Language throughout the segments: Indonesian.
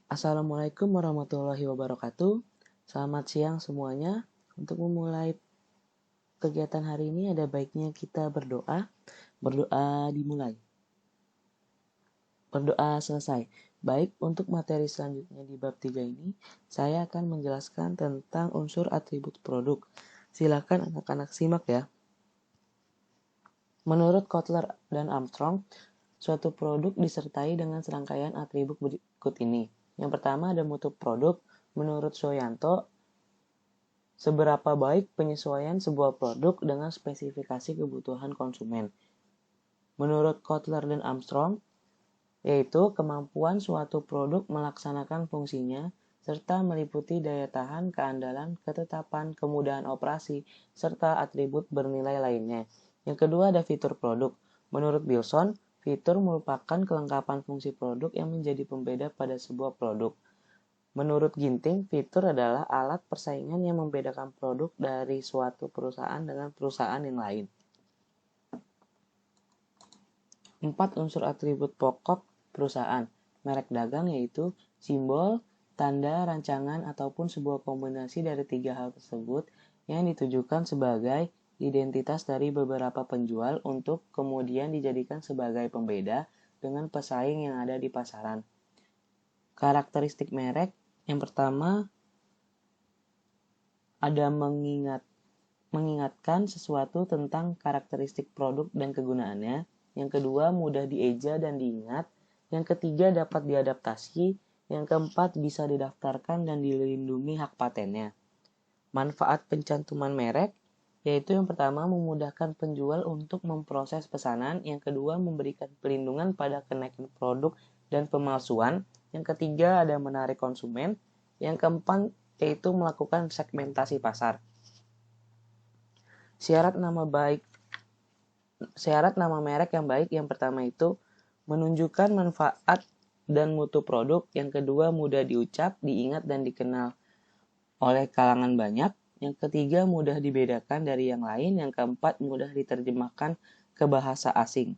Assalamualaikum warahmatullahi wabarakatuh. Selamat siang semuanya. Untuk memulai kegiatan hari ini ada baiknya kita berdoa. Berdoa dimulai. Berdoa selesai. Baik, untuk materi selanjutnya di bab 3 ini, saya akan menjelaskan tentang unsur atribut produk. Silakan anak-anak simak ya. Menurut Kotler dan Armstrong, suatu produk disertai dengan serangkaian atribut berikut ini. Yang pertama ada mutu produk. Menurut Soyanto, seberapa baik penyesuaian sebuah produk dengan spesifikasi kebutuhan konsumen. Menurut Kotler dan Armstrong, yaitu kemampuan suatu produk melaksanakan fungsinya, serta meliputi daya tahan, keandalan, ketetapan, kemudahan operasi, serta atribut bernilai lainnya. Yang kedua ada fitur produk. Menurut Bilson, fitur merupakan kelengkapan fungsi produk yang menjadi pembeda pada sebuah produk. Menurut Ginting, fitur adalah alat persaingan yang membedakan produk dari suatu perusahaan dengan perusahaan yang lain. 4 unsur atribut pokok perusahaan. Merek dagang yaitu simbol, tanda, rancangan, ataupun sebuah kombinasi dari 3 hal tersebut yang ditujukan sebagai identitas dari beberapa penjual untuk kemudian dijadikan sebagai pembeda dengan pesaing yang ada di pasaran. Karakteristik merek yang pertama ada mengingatkan sesuatu tentang karakteristik produk dan kegunaannya. Yang kedua, mudah dieja dan diingat. Yang ketiga, dapat diadaptasi. Yang keempat, bisa didaftarkan dan dilindungi hak patennya. Manfaat pencantuman merek, yaitu yang pertama memudahkan penjual untuk memproses pesanan. Yang kedua, memberikan perlindungan pada kenaikan produk dan pemalsuan. Yang ketiga, ada menarik konsumen. Yang keempat, yaitu melakukan segmentasi pasar. Syarat nama merek yang baik yang pertama itu menunjukkan manfaat dan mutu produk. Yang kedua, mudah diucap, diingat, dan dikenal oleh kalangan banyak. Yang ketiga, mudah dibedakan dari yang lain. Yang keempat, mudah diterjemahkan ke bahasa asing.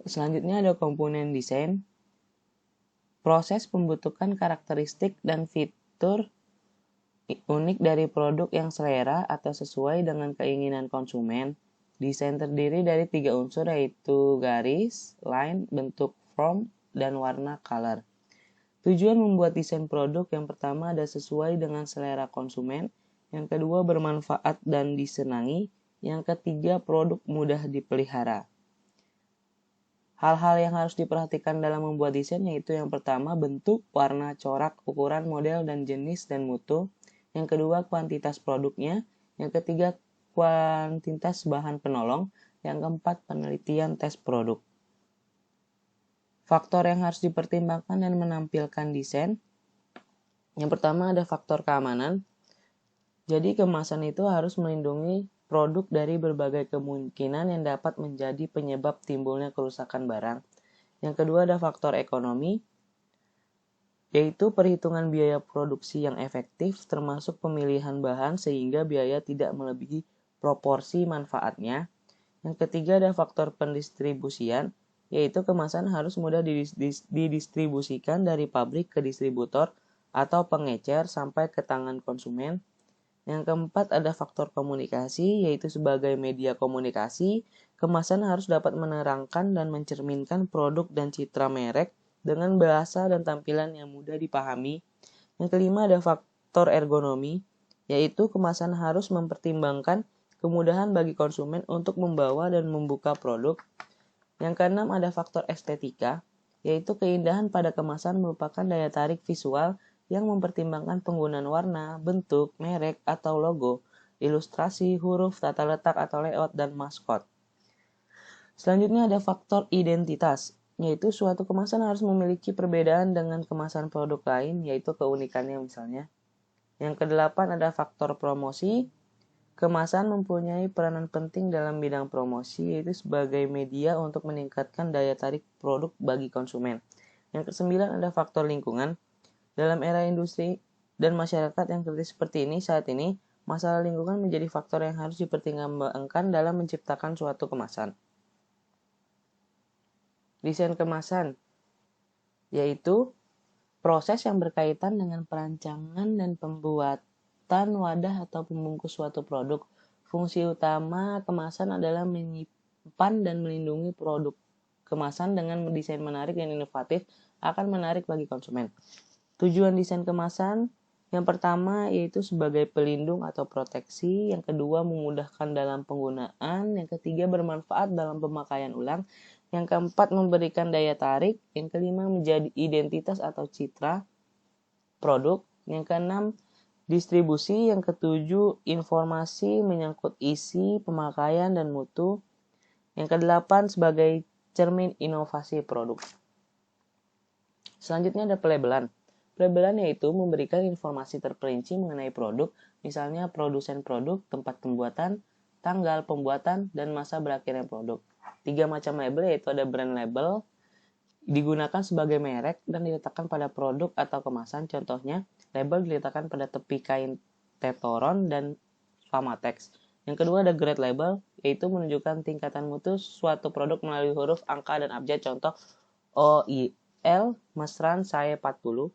Selanjutnya ada komponen desain. Proses pembentukan karakteristik dan fitur unik dari produk yang selera atau sesuai dengan keinginan konsumen. Desain terdiri dari 3 unsur yaitu garis, line, bentuk form, dan warna color. Tujuan membuat desain produk yang pertama ada sesuai dengan selera konsumen, yang kedua bermanfaat dan disenangi, yang ketiga produk mudah dipelihara. Hal-hal yang harus diperhatikan dalam membuat desain yaitu yang pertama bentuk, warna, corak, ukuran, model, dan jenis dan mutu. Yang kedua kuantitas produknya. Yang ketiga kuantitas bahan penolong. Yang keempat penelitian tes produk. Faktor yang harus dipertimbangkan dan menampilkan desain. Yang pertama ada faktor keamanan. Jadi kemasan itu harus melindungi produk dari berbagai kemungkinan yang dapat menjadi penyebab timbulnya kerusakan barang. Yang kedua ada faktor ekonomi, yaitu perhitungan biaya produksi yang efektif termasuk pemilihan bahan sehingga biaya tidak melebihi proporsi manfaatnya. Yang ketiga ada faktor pendistribusian, yaitu kemasan harus mudah didistribusikan dari pabrik ke distributor atau pengecer sampai ke tangan konsumen. Yang keempat ada faktor komunikasi, yaitu sebagai media komunikasi, kemasan harus dapat menerangkan dan mencerminkan produk dan citra merek dengan bahasa dan tampilan yang mudah dipahami. Yang kelima ada faktor ergonomi, yaitu kemasan harus mempertimbangkan kemudahan bagi konsumen untuk membawa dan membuka produk. Yang keenam ada faktor estetika, yaitu keindahan pada kemasan merupakan daya tarik visual yang mempertimbangkan penggunaan warna, bentuk, merek, atau logo, ilustrasi, huruf, tata letak atau layout, dan maskot. Selanjutnya ada faktor identitas, yaitu suatu kemasan harus memiliki perbedaan dengan kemasan produk lain, yaitu keunikannya misalnya. Yang kedelapan ada faktor promosi. Kemasan mempunyai peranan penting dalam bidang promosi, yaitu sebagai media untuk meningkatkan daya tarik produk bagi konsumen. Yang kesembilan ada faktor lingkungan. Dalam era industri dan masyarakat yang kritis seperti ini saat ini, masalah lingkungan menjadi faktor yang harus dipertimbangkan dalam menciptakan suatu kemasan. Desain kemasan. yaitu proses yang berkaitan dengan perancangan dan pembuatan wadah atau pembungkus suatu produk. Fungsi utama kemasan adalah menyimpan dan melindungi produk kemasan dengan desain menarik dan inovatif akan menarik bagi konsumen. Tujuan desain kemasan yang pertama yaitu sebagai pelindung atau proteksi, yang kedua memudahkan dalam penggunaan, yang ketiga bermanfaat dalam pemakaian ulang, yang keempat memberikan daya tarik, yang kelima menjadi identitas atau citra produk, yang keenam distribusi, yang ketujuh informasi menyangkut isi, pemakaian, dan mutu, yang kedelapan sebagai cermin inovasi produk. Selanjutnya ada pelabelan. Pelabelan yaitu memberikan informasi terperinci mengenai produk, misalnya produsen produk, tempat pembuatan, tanggal pembuatan, dan masa berakhirnya produk. 3 macam label yaitu ada brand label, digunakan sebagai merek dan diletakkan pada produk atau kemasan. Contohnya, label diletakkan pada tepi kain Tetoron dan Famatex. Yang kedua ada grade label, yaitu menunjukkan tingkatan mutu suatu produk melalui huruf, angka, dan abjad. Contoh OIL, Mesran, Sae 40.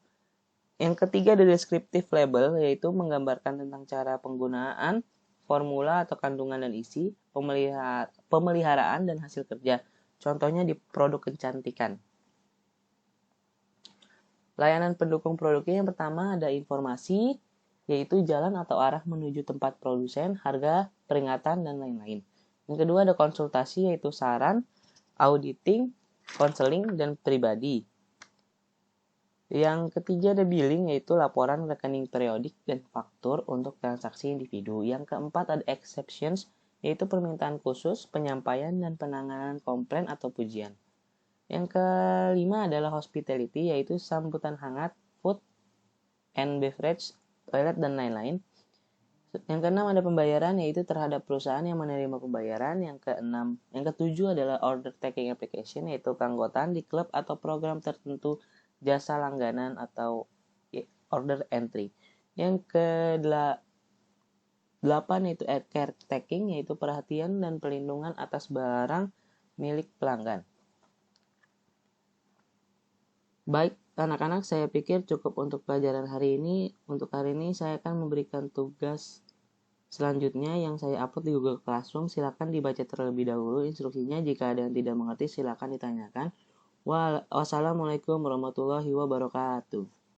Yang ketiga ada descriptive label, yaitu menggambarkan tentang cara penggunaan, formula atau kandungan dan isi, pemeliharaan dan hasil kerja. Contohnya di produk kecantikan. Layanan pendukung produknya yang pertama ada informasi, yaitu jalan atau arah menuju tempat produsen, harga, peringatan, dan lain-lain. Yang kedua ada konsultasi, yaitu saran, auditing, konseling, dan pribadi. Yang ketiga ada billing, yaitu laporan rekening periodik dan faktur untuk transaksi individu. Yang keempat ada exceptions, yaitu permintaan khusus, penyampaian, dan penanganan komplain atau pujian. Yang kelima adalah hospitality, yaitu sambutan hangat, food and beverage, toilet, dan lain-lain. Yang keenam ada pembayaran, yaitu terhadap perusahaan yang menerima pembayaran. Yang ketujuh adalah order taking application, yaitu keanggotaan di klub atau program tertentu, jasa langganan atau order entry. Yang ke-8 yaitu care taking, yaitu perhatian dan perlindungan atas barang milik pelanggan. Baik, anak-anak, saya pikir cukup untuk pelajaran hari ini. Untuk hari ini saya akan memberikan tugas selanjutnya yang saya upload di Google Classroom. Silakan dibaca terlebih dahulu instruksinya. Jika ada yang tidak mengerti, silakan ditanyakan. Wassalamualaikum warahmatullahi wabarakatuh.